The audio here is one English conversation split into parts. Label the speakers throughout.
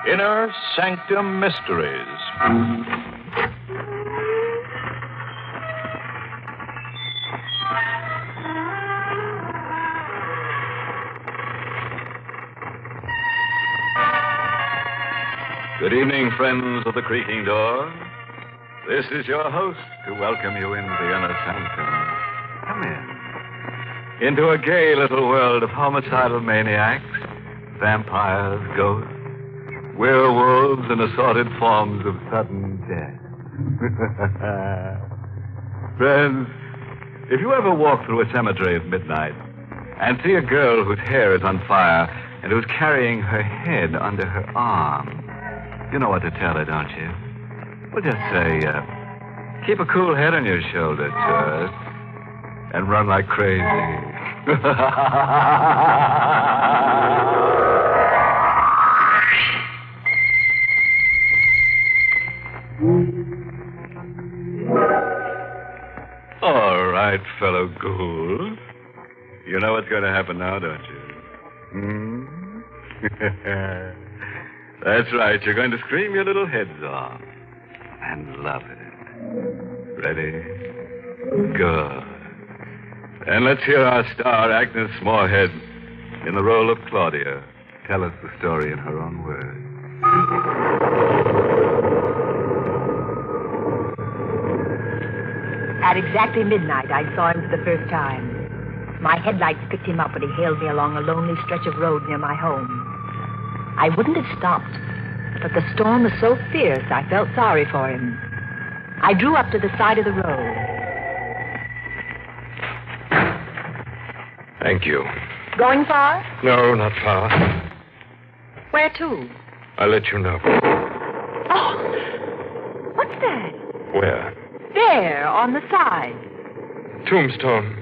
Speaker 1: Inner Sanctum Mysteries. Good evening, friends of the creaking door. This is your host to welcome you into the Inner Sanctum. Come in. Into a gay little world of homicidal maniacs, vampires, ghosts, werewolves, and assorted forms of sudden death. Friends, if you ever walk through a cemetery at midnight and see a girl whose hair is on fire and who's carrying her head under her arm, you know what to tell her, don't you? Well, just say, keep a cool head on your shoulder, tourist, and run like crazy. All right, fellow ghoul. You know what's going to happen now, don't you? That's right. You're going to scream your little heads off. And love it. Ready? Good. And let's hear our star, Agnes Moorehead, in the role of Claudia, tell us the story in her own words.
Speaker 2: At exactly midnight, I saw him for the first time. My headlights picked him up when he hailed me along a lonely stretch of road near my home. I wouldn't have stopped, but the storm was so fierce I felt sorry for him. I drew up to the side of the road.
Speaker 3: Thank you.
Speaker 2: Going far?
Speaker 3: No, not far.
Speaker 2: Where to?
Speaker 3: I'll let you know.
Speaker 2: Oh! What's that?
Speaker 3: Where?
Speaker 2: There, on the side.
Speaker 3: Tombstone.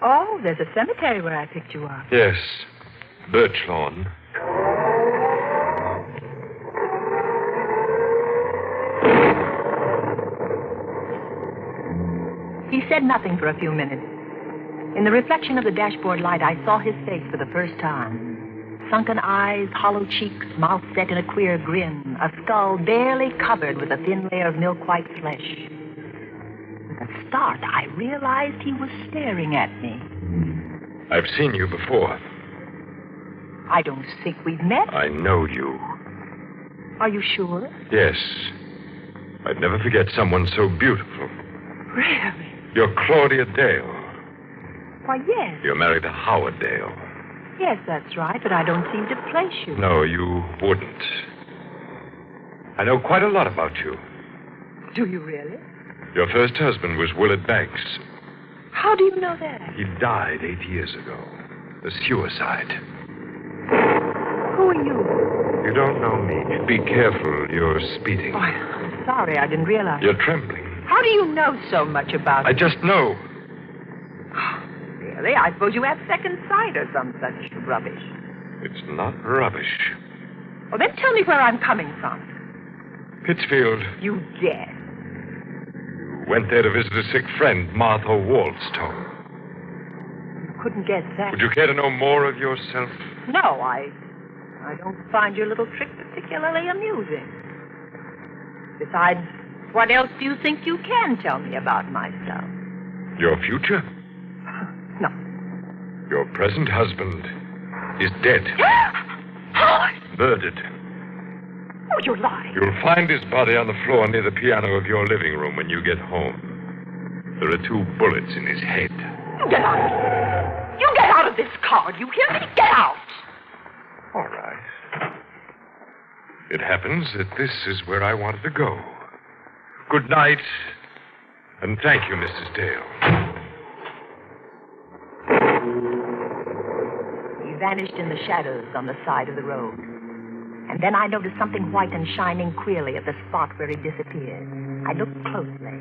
Speaker 2: Oh, there's a cemetery where I picked you up.
Speaker 3: Yes. Birch lawn.
Speaker 2: He said nothing for a few minutes. In the reflection of the dashboard light, I saw his face for the first time. Sunken eyes, hollow cheeks, mouth set in a queer grin, a skull barely covered with a thin layer of milk-white flesh. With a start, I realized he was staring at me.
Speaker 3: I've seen you before.
Speaker 2: I don't think we've met.
Speaker 3: I know you.
Speaker 2: Are you sure?
Speaker 3: Yes. I'd never forget someone so beautiful.
Speaker 2: Really?
Speaker 3: You're Claudia Dale.
Speaker 2: Why, yes.
Speaker 3: You're married to Howard Dale.
Speaker 2: Yes, that's right, but I don't seem to place you.
Speaker 3: No, you wouldn't. I know quite a lot about you.
Speaker 2: Do you really?
Speaker 3: Your first husband was Willard Banks.
Speaker 2: How do you know that?
Speaker 3: He died 8 years ago. A suicide.
Speaker 2: Who are you?
Speaker 3: You don't know me. Be careful. You're speeding.
Speaker 2: Oh, I'm sorry. I didn't realize.
Speaker 3: You're trembling.
Speaker 2: How do you know so much about
Speaker 3: I
Speaker 2: me?
Speaker 3: just know.
Speaker 2: Really? I suppose you have second sight or some such rubbish.
Speaker 3: It's not rubbish.
Speaker 2: Well, then tell me where I'm coming from.
Speaker 3: Pittsfield.
Speaker 2: You guess.
Speaker 3: You went there to visit a sick friend, Martha Waldstone.
Speaker 2: You couldn't guess that.
Speaker 3: Would you care to know more of yourself?
Speaker 2: No, I don't find your little trick particularly amusing. Besides, what else do you think you can tell me about myself?
Speaker 3: Your future?
Speaker 2: No.
Speaker 3: Your present husband is dead.
Speaker 2: Howard!
Speaker 3: Murdered.
Speaker 2: Oh, you're lying.
Speaker 3: You'll find his body on the floor near the piano of your living room when you get home. There are 2 bullets in his head.
Speaker 2: You get out of here. You get out of this car. Do you hear me? Get out.
Speaker 3: All right. It happens that this is where I wanted to go. Good night, and thank you, Mrs. Dale.
Speaker 2: He vanished in the shadows on the side of the road. And then I noticed something white and shining queerly at the spot where he disappeared. I looked closely.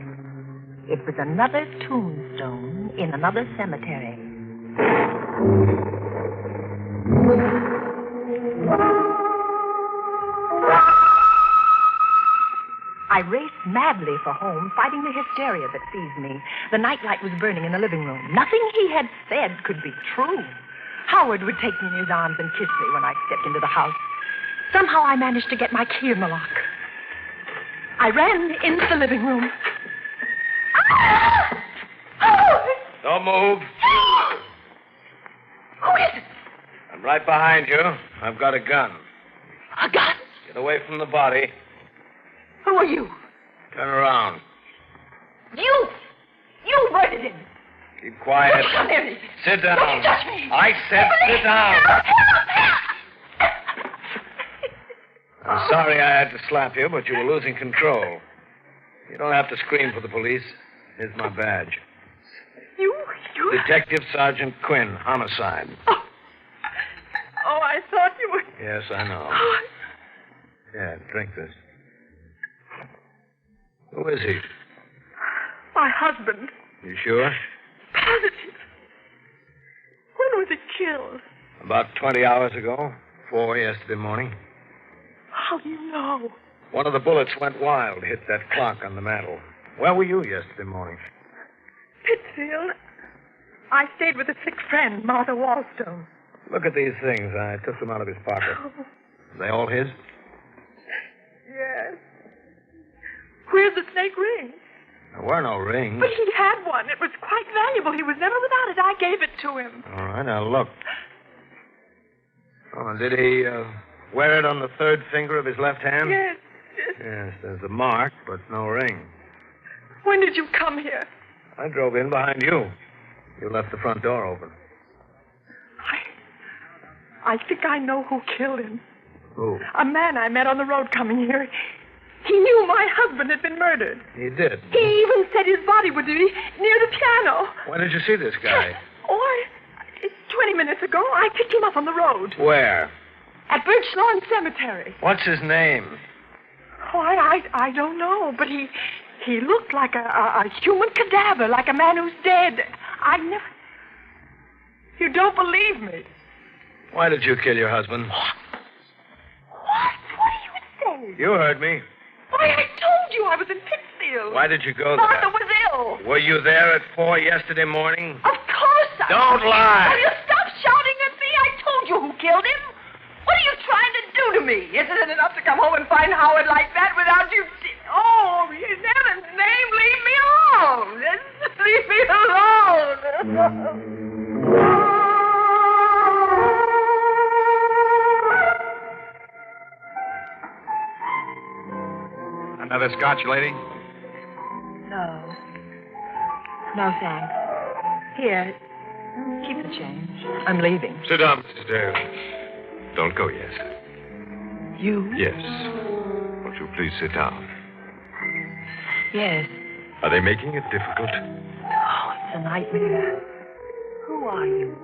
Speaker 2: It was another tombstone in another cemetery. I raced madly for home, fighting the hysteria that seized me. The nightlight was burning in the living room. Nothing he had said could be true. Howard would take me in his arms and kiss me when I stepped into the house. Somehow I managed to get my key in the lock. I ran into the living room. Ah! Oh!
Speaker 4: Don't move.
Speaker 2: Who is it?
Speaker 4: I'm right behind you. I've got a gun.
Speaker 2: A gun?
Speaker 4: Get away from the body.
Speaker 2: Who are you?
Speaker 4: Turn around.
Speaker 2: You murdered him.
Speaker 4: Keep quiet.
Speaker 2: Don't come near me.
Speaker 4: Sit down.
Speaker 2: Don't you touch me.
Speaker 4: I said sit down.
Speaker 2: Help.
Speaker 4: I'm sorry I had to slap you, but you were losing control. You don't have to scream for the police. Here's my badge.
Speaker 2: You...
Speaker 4: Detective Sergeant Quinn, homicide.
Speaker 2: Oh, I thought you were...
Speaker 4: Yes, I know.
Speaker 2: Oh,
Speaker 4: Yeah, drink this. Who is he?
Speaker 2: my husband.
Speaker 4: You sure?
Speaker 2: Positive. When was he killed?
Speaker 4: About 20 hours ago. 4 yesterday morning.
Speaker 2: How do you know?
Speaker 4: One of the bullets went wild, hit that clock on the mantel. Where were you yesterday morning?
Speaker 2: Pittsfield. I stayed with a sick friend, Martha Wallstone.
Speaker 4: Look at these things. I took them out of his pocket.
Speaker 2: Oh,
Speaker 4: Are they all his?
Speaker 2: yes. Where's the snake ring?
Speaker 4: There were no rings.
Speaker 2: But he had one. It was quite valuable. He was never without it. I gave it to him.
Speaker 4: All right, now look. Oh, and did he wear it on the third finger of his left hand?
Speaker 2: Yes.
Speaker 4: Yes, there's a mark, but no ring.
Speaker 2: When did you come here?
Speaker 4: I drove in behind you. You left the front door open.
Speaker 2: I think I know who killed him.
Speaker 4: Who?
Speaker 2: A man I met on the road coming here. He knew my husband had been murdered.
Speaker 4: He did?
Speaker 2: He even said his body would be near the piano.
Speaker 4: When did you see this guy?
Speaker 2: 20 minutes ago. I picked him up on the road.
Speaker 4: Where?
Speaker 2: At Birch Lawn Cemetery.
Speaker 4: What's his name?
Speaker 2: Oh, I don't know, but he looked like a human cadaver, like a man who's dead. I never... You don't believe me.
Speaker 4: Why did you kill your husband?
Speaker 2: What? What are you saying?
Speaker 4: You heard me.
Speaker 2: Why, I told you I was in Pittsfield.
Speaker 4: Why did you go there?
Speaker 2: Martha was ill.
Speaker 4: Were you there at 4 yesterday morning?
Speaker 2: Of course I...
Speaker 4: Don't lie.
Speaker 2: Will you stop shouting at me? I told you who killed him. What are you trying to do to me? Isn't it enough to come home and find Howard like that without you... Oh, in heaven's name, leave me alone. Just leave me alone.
Speaker 1: Another scotch, lady?
Speaker 2: No. No, thanks. Here, keep the change. I'm leaving.
Speaker 3: Sit down, Mrs. Dale. Don't go yet.
Speaker 2: You?
Speaker 3: Yes. Won't you please sit down?
Speaker 2: Yes.
Speaker 3: Are they making it difficult?
Speaker 2: Oh, it's a nightmare. Who are you?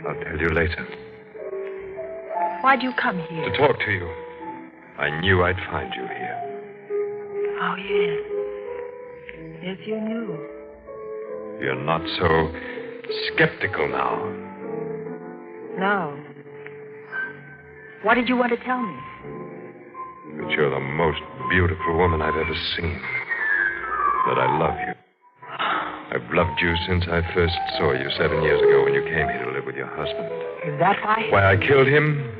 Speaker 3: I'll tell you later.
Speaker 2: Why'd you come here?
Speaker 3: To talk to you. I knew I'd find you here.
Speaker 2: Oh, yes. Yes, you knew.
Speaker 3: You're not so skeptical now.
Speaker 2: No. What did you want to tell me?
Speaker 3: That you're the most beautiful woman I've ever seen. That I love you. I've loved you since I first saw you 7 years ago when you came here to live with your husband.
Speaker 2: Is that why?
Speaker 3: Why I killed him?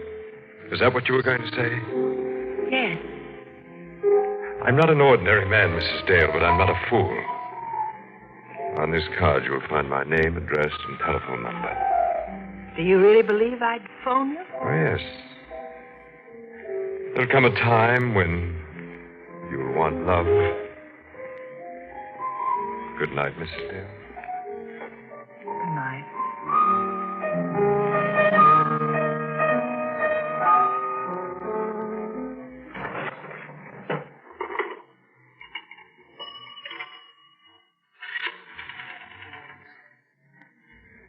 Speaker 3: Is that what you were going to say?
Speaker 2: Yes.
Speaker 3: I'm not an ordinary man, Mrs. Dale, but I'm not a fool. On this card, you'll find my name, address, and telephone number.
Speaker 2: Do you really believe I'd phone you?
Speaker 3: Oh, yes. There'll come a time when you'll want love. Good night, Mrs. Dale.
Speaker 2: Good night.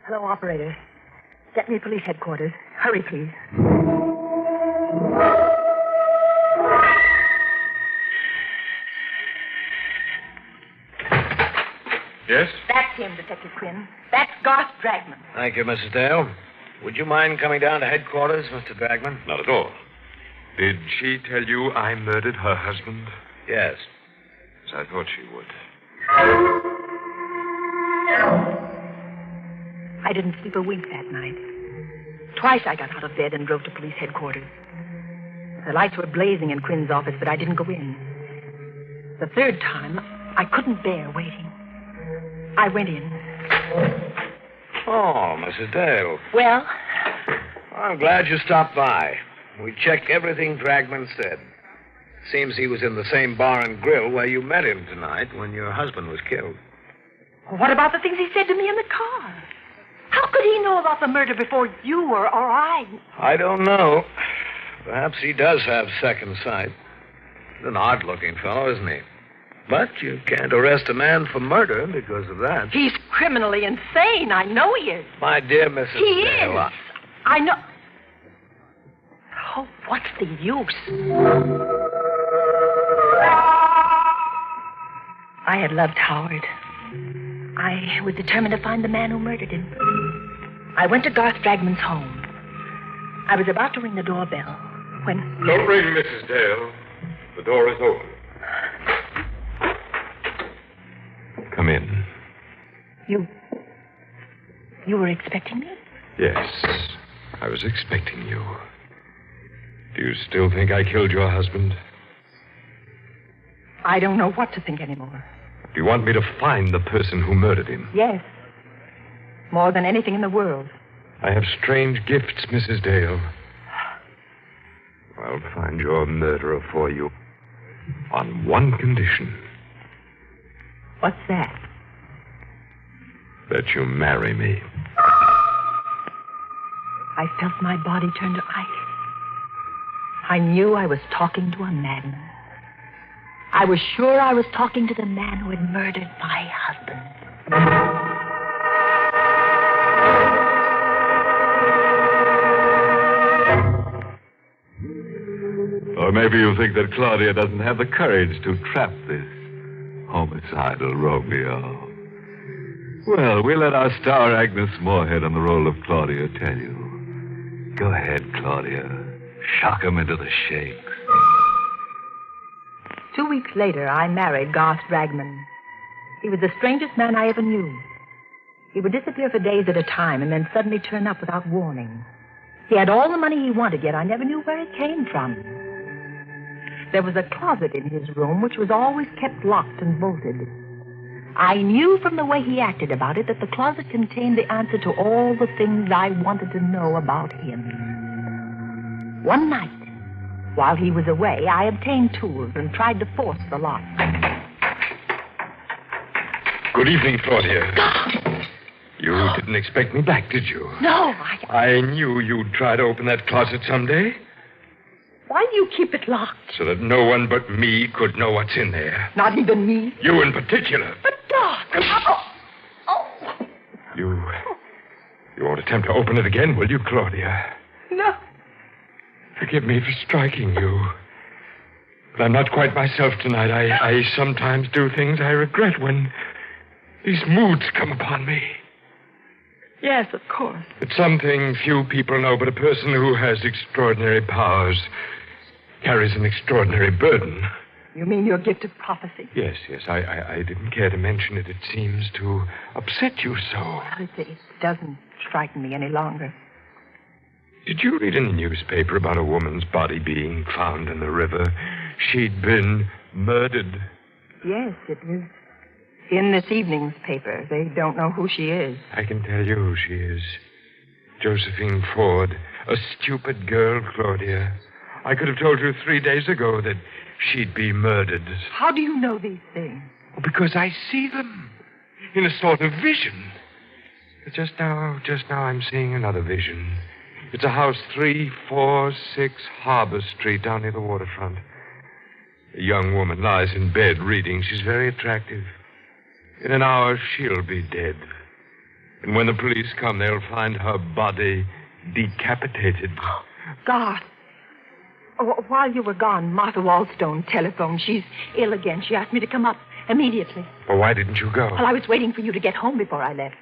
Speaker 2: Hello, operator. Get me police headquarters. Hurry, please.
Speaker 3: Yes?
Speaker 2: That's him, Detective Quinn. That's Garth Dragman.
Speaker 4: Thank you, Mrs. Dale. Would you mind coming down to headquarters, Mr. Dragman?
Speaker 3: Not at all. Did she tell you I murdered her husband?
Speaker 4: Yes.
Speaker 3: As I thought she would.
Speaker 2: I didn't sleep a wink that night. Twice I got out of bed and drove to police headquarters. The lights were blazing in Quinn's office, but I didn't go in. The third time, I couldn't bear waiting. I went in.
Speaker 4: Oh, Mrs. Dale.
Speaker 2: Well?
Speaker 4: I'm glad you stopped by. We checked everything Dragman said. Seems he was in the same bar and grill where you met him tonight when your husband was killed.
Speaker 2: What about the things he said to me in the car? How could he know about the murder before you or I?
Speaker 4: I don't know. Perhaps he does have second sight. He's an odd-looking fellow, isn't he? But you can't arrest a man for murder because of that.
Speaker 2: He's criminally insane. I know he is.
Speaker 4: My dear Mrs.
Speaker 2: He
Speaker 4: Dale,
Speaker 2: is. I know. Oh, what's the use? I had loved Howard. I was determined to find the man who murdered him. I went to Garth Dragman's home. I was about to ring the doorbell when...
Speaker 3: Don't ring, Mrs. Dale. The door is open. Come in.
Speaker 2: You were expecting me?
Speaker 3: Yes, I was expecting you. Do you still think I killed your husband?
Speaker 2: I don't know what to think anymore.
Speaker 3: Do you want me to find the person who murdered him?
Speaker 2: Yes. More than anything in the world.
Speaker 3: I have strange gifts, Mrs. Dale. I'll find your murderer for you. On one condition.
Speaker 2: What's that?
Speaker 3: That you marry me.
Speaker 2: I felt my body turn to ice. I knew I was talking to a madman. I was sure I was talking to the man who had murdered my husband.
Speaker 1: Or maybe you think that Claudia doesn't have the courage to trap this homicidal Romeo. Well, we'll let our star Agnes Moorehead on the role of Claudia tell you. Go ahead, Claudia. Shock him into the shakes.
Speaker 2: 2 weeks later, I married Garth Dragman. He was the strangest man I ever knew. He would disappear for days at a time and then suddenly turn up without warning. He had all the money he wanted, yet I never knew where it came from. There was a closet in his room which was always kept locked and bolted. I knew from the way he acted about it that the closet contained the answer to all the things I wanted to know about him. One night, while he was away, I obtained tools and tried to force the lock.
Speaker 3: Good evening, Claudia. You didn't expect me back, did you?
Speaker 2: No,
Speaker 3: I knew you'd try to open that closet someday.
Speaker 2: Why do you keep it locked?
Speaker 3: So that no one but me could know what's in there.
Speaker 2: Not even me?
Speaker 3: You in particular.
Speaker 2: But, Doc... Oh.
Speaker 3: You won't attempt to open it again, will you, Claudia?
Speaker 2: No.
Speaker 3: Forgive me for striking you. But I'm not quite myself tonight. I sometimes do things I regret when these moods come upon me.
Speaker 2: Yes, of course.
Speaker 3: It's something few people know, but a person who has extraordinary powers carries an extraordinary burden.
Speaker 2: You mean your gift of prophecy?
Speaker 3: Yes. I didn't care to mention it. It seems to upset you so.
Speaker 2: Well, it doesn't frighten me any longer.
Speaker 3: Did you read in the newspaper about a woman's body being found in the river? She'd been murdered.
Speaker 2: Yes, it was in this evening's paper. They don't know who she is.
Speaker 3: I can tell you who she is. Josephine Ford. A stupid girl, Claudia. I could have told you 3 days ago that she'd be murdered.
Speaker 2: How do you know these things?
Speaker 3: Because I see them in a sort of vision. But just now I'm seeing another vision. It's a house 346 Harbor Street down near the waterfront. A young woman lies in bed reading. She's very attractive. In an hour, she'll be dead. And when the police come, they'll find her body decapitated.
Speaker 2: God. While you were gone, Martha Wallstone telephoned. She's ill again. She asked me to come up immediately.
Speaker 3: Well, why didn't you go?
Speaker 2: Well, I was waiting for you to get home before I left.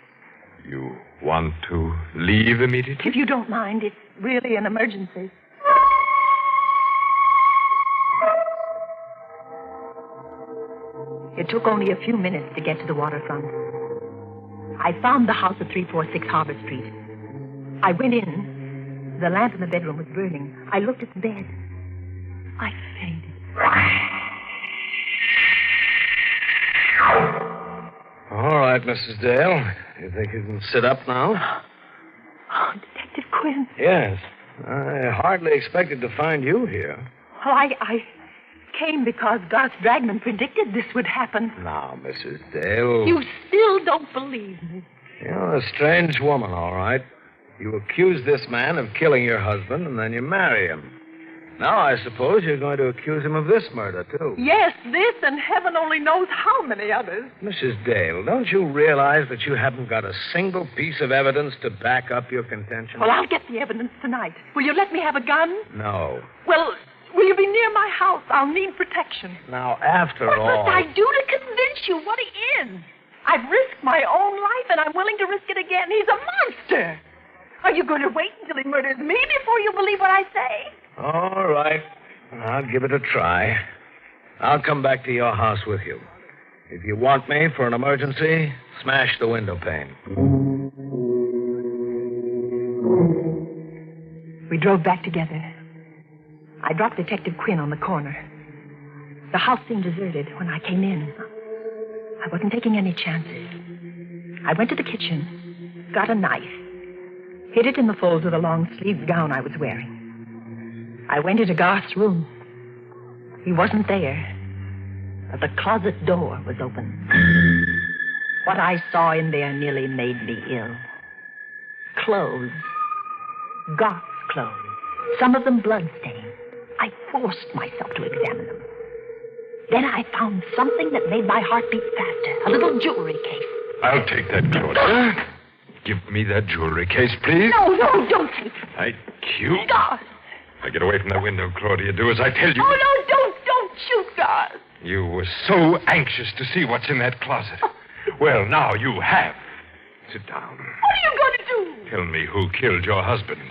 Speaker 3: You want to leave immediately?
Speaker 2: If you don't mind, it's really an emergency. It took only a few minutes to get to the waterfront. I found the house at 346 Harbor Street. I went in. The lamp in the bedroom was burning. I looked at the bed. I fainted.
Speaker 4: All right, Mrs. Dale. You think you can sit up now?
Speaker 2: Oh, Detective Quinn.
Speaker 4: Yes. I hardly expected to find you here.
Speaker 2: Well, I came because Garth Dragman predicted this would happen.
Speaker 4: Now, Mrs. Dale.
Speaker 2: You still don't believe me.
Speaker 4: You're a strange woman, all right. You accuse this man of killing your husband, and then you marry him. Now, I suppose you're going to accuse him of this murder, too.
Speaker 2: Yes, this, and heaven only knows how many others.
Speaker 4: Mrs. Dale, don't you realize that you haven't got a single piece of evidence to back up your contention?
Speaker 2: Well, I'll get the evidence tonight. Will you let me have a gun?
Speaker 4: No.
Speaker 2: Well, will you be near my house? I'll need protection.
Speaker 4: Now, after
Speaker 2: What
Speaker 4: all...
Speaker 2: must I do to convince you what he is? I've risked my own life, and I'm willing to risk it again. He's a monster. Are you going to wait until he murders me before you believe what I say?
Speaker 4: All right. I'll give it a try. I'll come back to your house with you. If you want me for an emergency, smash the window pane.
Speaker 2: We drove back together. I dropped Detective Quinn on the corner. The house seemed deserted when I came in. I wasn't taking any chances. I went to the kitchen, got a knife, hid it in the folds of the long-sleeved gown I was wearing. I went into Garth's room. He wasn't there, but the closet door was open. What I saw in there nearly made me ill. Clothes. Garth's clothes. Some of them blood-stained. I forced myself to examine them. Then I found something that made my heart beat faster. A little jewelry case.
Speaker 3: I'll take that, Claudia. Give me that jewelry case, please.
Speaker 2: No, don't take it.
Speaker 3: I cute.
Speaker 2: Garth.
Speaker 3: Now get away from that window, Claudia. Do as I tell you.
Speaker 2: Oh, no, don't shoot, Garth.
Speaker 3: You were so anxious to see what's in that closet. Well, now you have. Sit down.
Speaker 2: What are you going to do?
Speaker 3: Tell me who killed your husband.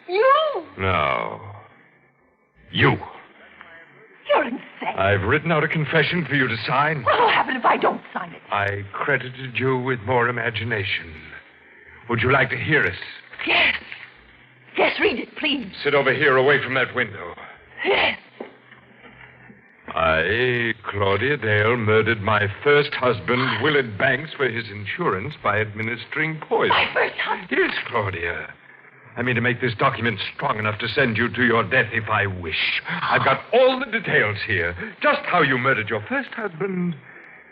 Speaker 2: You?
Speaker 3: No. You.
Speaker 2: You're insane.
Speaker 3: I've written out a confession for you to sign.
Speaker 2: What'll happen if I don't sign it?
Speaker 3: I credited you with more imagination. Would you like to hear it?
Speaker 2: Yes. Yes, read it, please.
Speaker 3: Sit over here away from that window.
Speaker 2: Yes.
Speaker 3: I, Claudia Dale, murdered my first husband, Willard Banks, for his insurance by administering poison.
Speaker 2: My first husband?
Speaker 3: Yes, Claudia. I mean to make this document strong enough to send you to your death if I wish. I've got all the details here. Just how you murdered your first husband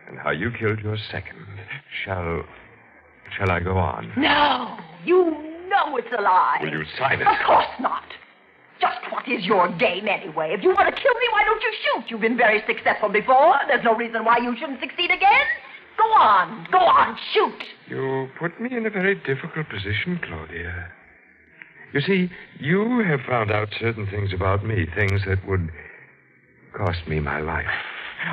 Speaker 3: and how you killed your second. Shall I go on?
Speaker 2: No. You know it's a lie.
Speaker 3: Will you sign it?
Speaker 2: Of course not. Just what is your game anyway? If you want to kill me, why don't you shoot? You've been very successful before. There's no reason why you shouldn't succeed again. Go on, shoot.
Speaker 3: You put me in a very difficult position, Claudia. You see, you have found out certain things about me, things that would cost me my life.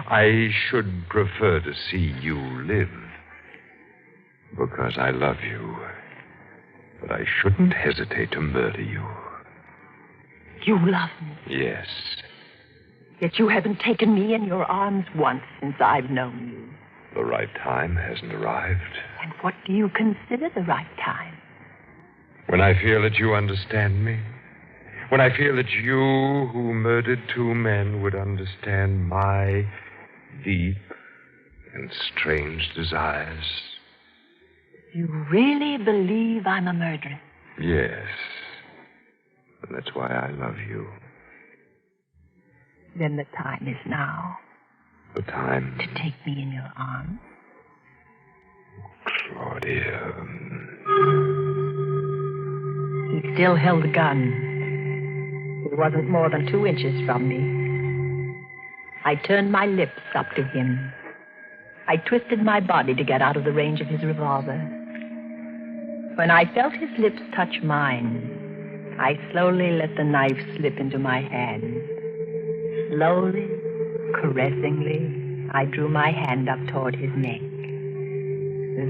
Speaker 3: I should prefer to see you live because I love you. But I shouldn't hesitate to murder you.
Speaker 2: You love me.
Speaker 3: Yes.
Speaker 2: Yet you haven't taken me in your arms once since I've known you.
Speaker 3: The right time hasn't arrived.
Speaker 2: And what do you consider the right time?
Speaker 3: When I feel that you understand me. When I feel that you, who murdered two men, would understand my deep and strange desires.
Speaker 2: You really believe I'm a murderer?
Speaker 3: Yes. And that's why I love you.
Speaker 2: Then the time is now.
Speaker 3: The time?
Speaker 2: To take me in your arms.
Speaker 3: Claudia.
Speaker 2: He still held the gun. It wasn't more than 2 inches from me. I turned my lips up to him. I twisted my body to get out of the range of his revolver. When I felt his lips touch mine, I slowly let the knife slip into my hand. Slowly, caressingly, I drew my hand up toward his neck.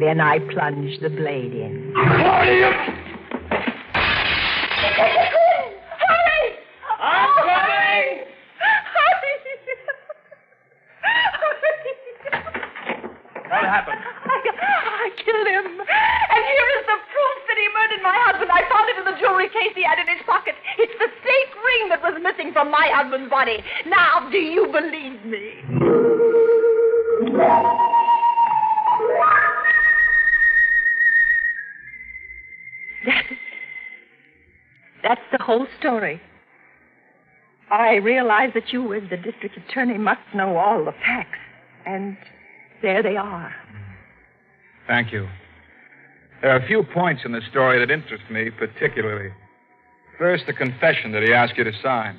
Speaker 2: Then I plunged the blade in.
Speaker 3: Claudia!
Speaker 2: Hurry!
Speaker 4: I'm coming! What happened?
Speaker 2: I killed him. And here is the proof that he murdered my husband. I found it in the jewelry case he had in his pocket. It's the stake ring that was missing from from my husband's body. Now, do you believe me? That's the whole story. I realize that you, as the district attorney, must know all the facts. And there they are.
Speaker 5: Thank you. There are a few points in the story that interest me particularly. First, the confession that he asked you to sign.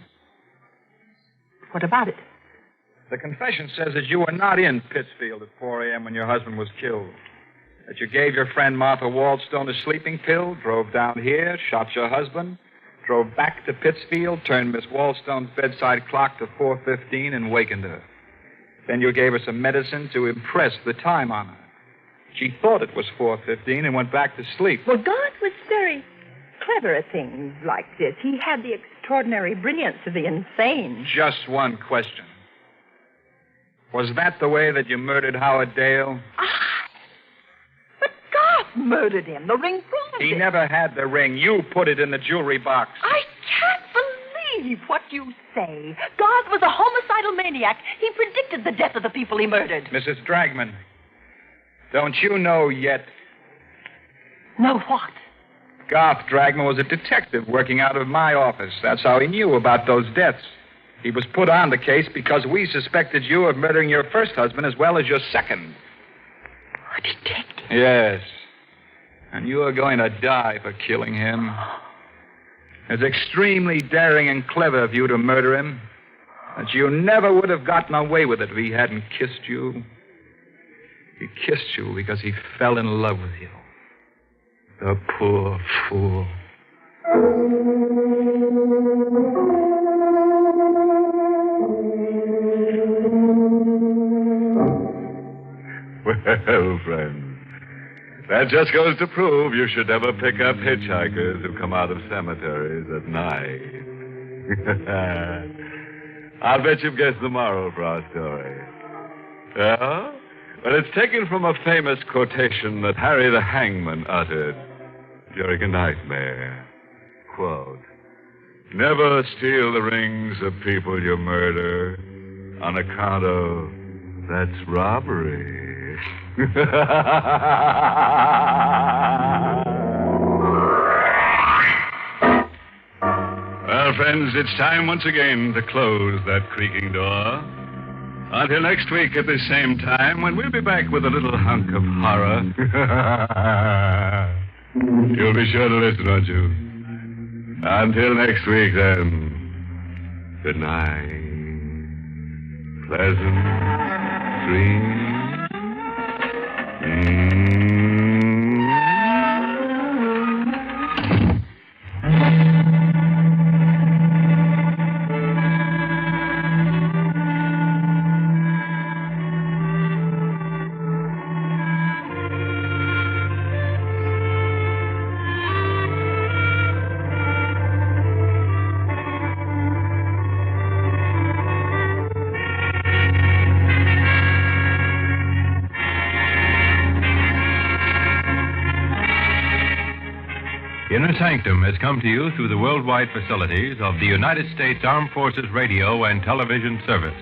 Speaker 2: What about it?
Speaker 5: The confession says that you were not in Pittsfield at 4 a.m. when your husband was killed. That you gave your friend Martha Waldstone a sleeping pill, drove down here, shot your husband, drove back to Pittsfield, turned Miss Waldstone's bedside clock to 4:15 and wakened her. Then you gave her some medicine to impress the time on her. She thought it was 4:15 and went back to sleep.
Speaker 2: Well, God was very clever at things like this. He had the extraordinary brilliance of the insane.
Speaker 5: Just one question. Was that the way that you murdered Howard Dale?
Speaker 2: But God murdered him. The ring proved it.
Speaker 5: He never had the ring. You put it in the jewelry box.
Speaker 2: I can't believe what you say. God was a homicidal maniac. He predicted the death of the people he murdered.
Speaker 5: Mrs. Dragman, don't you know yet?
Speaker 2: Know what?
Speaker 5: Garth Dragman was a detective working out of my office. That's how he knew about those deaths. He was put on the case because we suspected you of murdering your first husband as well as your second.
Speaker 2: A detective?
Speaker 5: Yes. And you are going to die for killing him. It's extremely daring and clever of you to murder him. But you never would have gotten away with it if he hadn't kissed you. He kissed you because he fell in love with you. The poor fool.
Speaker 1: Well, friend, that just goes to prove you should never pick up hitchhikers who come out of cemeteries at night. I'll bet you've guessed the moral for our story. Yeah? Well, it's taken from a famous quotation that Harry the Hangman uttered during a nightmare. Quote, "Never steal the rings of people you murder on account of that's robbery." Well, friends, it's time once again to close that creaking door. Until next week at the same time, when we'll be back with a little hunk of horror. You'll be sure to listen, won't you? Until next week, then. Good night. Pleasant dreams.
Speaker 6: Inner Sanctum has come to you through the worldwide facilities of the United States Armed Forces Radio and Television Service.